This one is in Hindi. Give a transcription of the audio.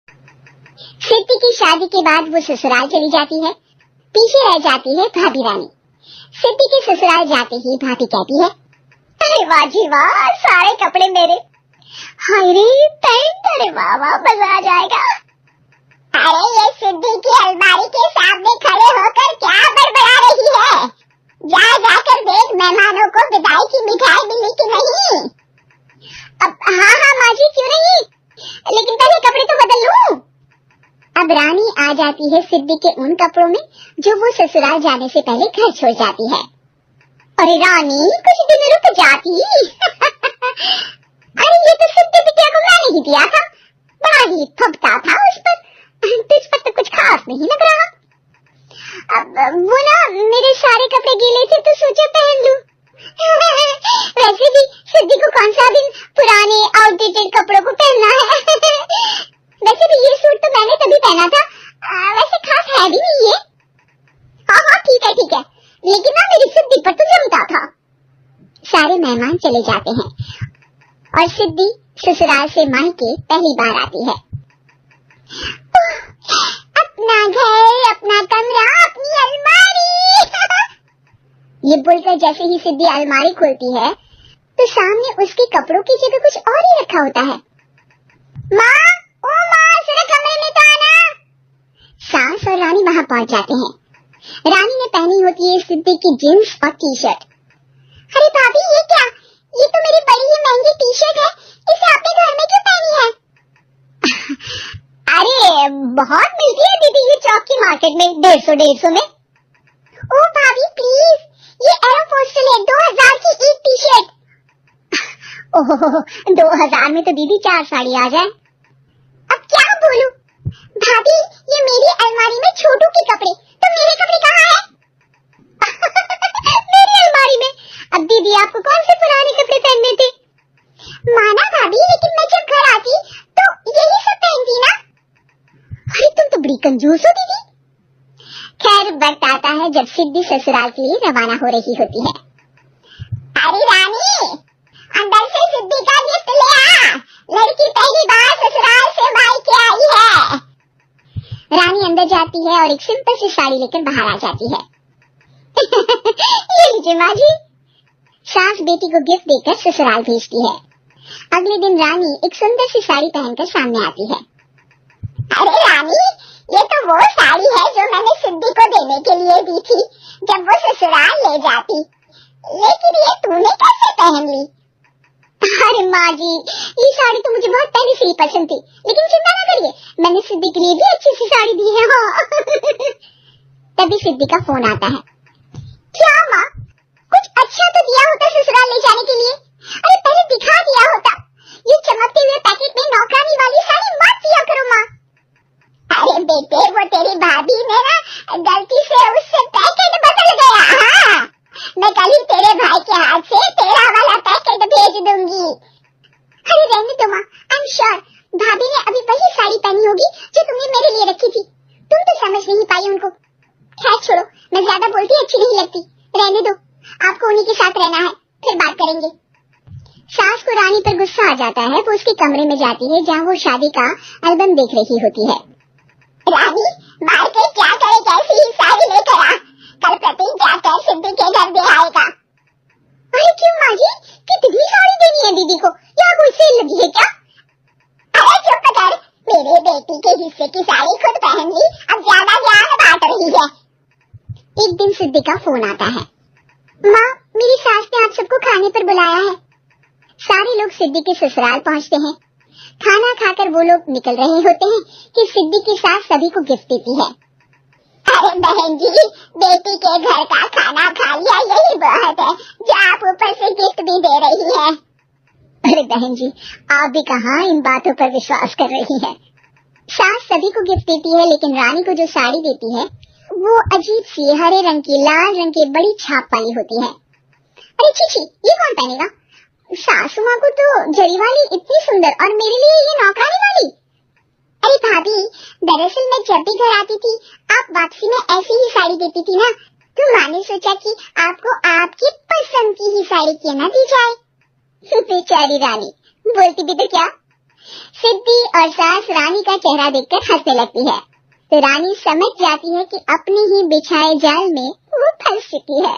सिद्धि की शादी के बाद वो ससुराल चली जाती है। पीछे रह जाती है भाभी रानी। सिद्धि के ससुराल जाते ही भाभी कहती है, अरे वाह जी वाह, सारे कपड़े मेरे। हाय रे पैंट, अरे वाह वाह, मजा आ जाएगा। अरे ये सिद्धि की अलमारी के सामने खड़े होकर क्या बड़बड़ा रही है? जाकर देख मेहमानों को विदाई की मिठाई मिली कि नहीं। अब हाँ माँ जी, क्यों नहीं, लेकिन पहले कपड़े तो बदल लूं। अब रानी आ जाती है सिद्धि के उन कपड़ों में जो वो ससुराल जाने से पहले घर छोड़ जाती है। अरे रानी, कुछ दिन रुक जाती। अरे ये तो सिद्धि बिटिया को मैंने ही दिया था, बड़ा ही थपता था उस पर, तुझ पर तो कुछ खास नहीं लग रहा। अब वो ना मेरे सारे कपड़े गीले थे तो सोचा पहन लूं। वैसे भी सिद्धि को कौन सा दिन पुराने आउटडेटेड कपड़ों को पहनना है। वैसे भी ये सूट तो मैंने तभी पहना था, वैसे खास है भी नहीं ये। हाँ ठीक है, लेकिन ना मेरी सिद्धि पर तो जमता था। सारे मेहमान चले जाते हैं और सिद्धि ससुराल से मायके पहली बार आती है। अपना घर, अपना कमरा, अपनी अलमारी। ये बोलकर जैसे ही सिद्धि अलमारी खोलती है तो सामने उसके कपड़ों की जगह कुछ और ही रखा होता है। माँ, ओ माँ, जरा कमरे में तो आना। सास और रानी वहाँ पहुँच जाते हैं। रानी ने पहनी होती है सिद्धि की जींस और टी शर्ट। अरे भाभी, ये क्या? ये तो मेरी बड़ी ही महंगी टी शर्ट है, इसे आपने घर में क्यों पहनी है? अरे बहुत मिलती है दीदी ये चौक की मार्केट में, 150 में। ओ भाभी प्लीज, ये एरोफोस्टल है, 2000 की एक टी शर्ट। ओह 2000 में तो दीदी 4 साड़ी आ जाए। अब क्या बोलूं? भाभी, ये मेरी अलमारी में छोटू के कपड़े, तो मेरे कपड़े कहाँ है? मेरी अलमारी में। अब दीदी आपको कौन से पुराने कपड़े पहनने थे? माना भाभी, लेकिन मैं जब घर आती तो यही सब पहनती ना। अरे तुम तो बड़ी कंजूस हो दीदी। खैर वक्त आता है जब सिद्धि ससुराल के लिए रवाना हो रही होती है। अरे रानी, अंदर से सिद्धि का गिफ्ट ले आ, लड़की पहली बार ससुराल से मायके आई है। रानी अंदर जाती है और एक सिंपल सी साड़ी लेकर बाहर आ जाती है। ये लीजिए माँ जी। सास बेटी को गिफ्ट देकर ससुराल भेजती है। अगले दिन रानी एक सुंदर सी साड़ी पहनकर सामने आती है। अरे रानी, ये तो वो साड़ी है जो मैंने सिद्धि को देने के लिए दी थी जब वो ससुराल ले जाती, लेकिन ये तूने कैसे पहन ली? अरे माँ जी, ये साड़ी तो मुझे बहुत पहले से ही पसंद थी, लेकिन चिंता न करिए, मैंने सिद्धि के लिए भी अच्छी सी साड़ी दी है। हाँ। तभी सिद्धि का फोन आता है। क्या माँ, कुछ अच्छा तो दिया होता ससुराल ले जाने के लिए। अरे पहले दिखा दिया होता। ये चमकते हुए पैकेट में नौकरानी वाली साड़ी मत दिया करो माँ। अरे बेटे, वो तेरी भाभी ने ना गलती से उससे पैकेट बदल गया। हाँ, मैं कल ही तेरे भाई के हाथ से तेरा वाला पैकेट भेज दूंगी। अरे रहने दो माँ, आई एम श्योर भाभी ने अभी वही साड़ी पहनी होगी जो तुमने मेरे लिए रखी थी। तुम तो समझ नहीं पाई उनको। खैर छोड़ो, मैं ज्यादा बोलती अच्छी नहीं लगती, रहने दो, आपको उन्हीं के साथ रहना है, फिर बात करेंगे। सास को रानी पर गुस्सा आ जाता है। वो उसके कमरे में जाती है जहाँ वो शादी का एल्बम देख रही होती है। रानी, मार्केट क्या करे, कैसी ही साड़ी लेकर आ, कल प्रतीक जाकर सिद्धि के घर दे आएगा। अरे क्यों माँ जी, कितनी साड़ी देनी है दीदी को, या कोई सेल लगी है क्या? अरे चुप कर, मेरे बेटी के हिस्से की साड़ी खुद पहन ली, अब ज्यादा ज्ञान बांट रही है। एक दिन सिद्धि का फोन आता है। माँ, मेरी सास ने आप सबको खाने पर बुलाया है। सारे लोग सिद्धि के ससुराल पहुँचते हैं। खाना खाकर वो लोग निकल रहे होते हैं कि सिद्धि की सास सभी को गिफ्ट देती है। अरे बहन जी, बेटी के घर का खाना खा लिया, यही बहुत है जो आप ऊपर से गिफ्ट भी दे रही है। अरे बहन जी, आप भी कहाँ इन बातों पर विश्वास कर रही हैं। सास सभी को गिफ्ट देती है, लेकिन रानी को जो साड़ी देती है वो अजीब सी हरे रंग की, लाल रंग की बड़ी छाप वाली होती है। अरे छी, ये कौन पहनेगा? सासू माँ को तो जरी वाली इतनी सुंदर, और मेरे लिए ये नौकरानी वाली। अरे भाभी, दरअसल मैं जब भी घर आती थी आप वापसी में ऐसी ही साड़ी देती थी ना, तो माँ ने सोचा कि आपको आपकी पसंद की ही साड़ी क्यों ना दी जाए। बेचारी रानी, बोलती भी तो क्या। सिद्धि और सास रानी का चेहरा देखकर हंसने लगती है, तो रानी समझ जाती है कि अपनी ही बिछाए जाल में वो फंस चुकी है।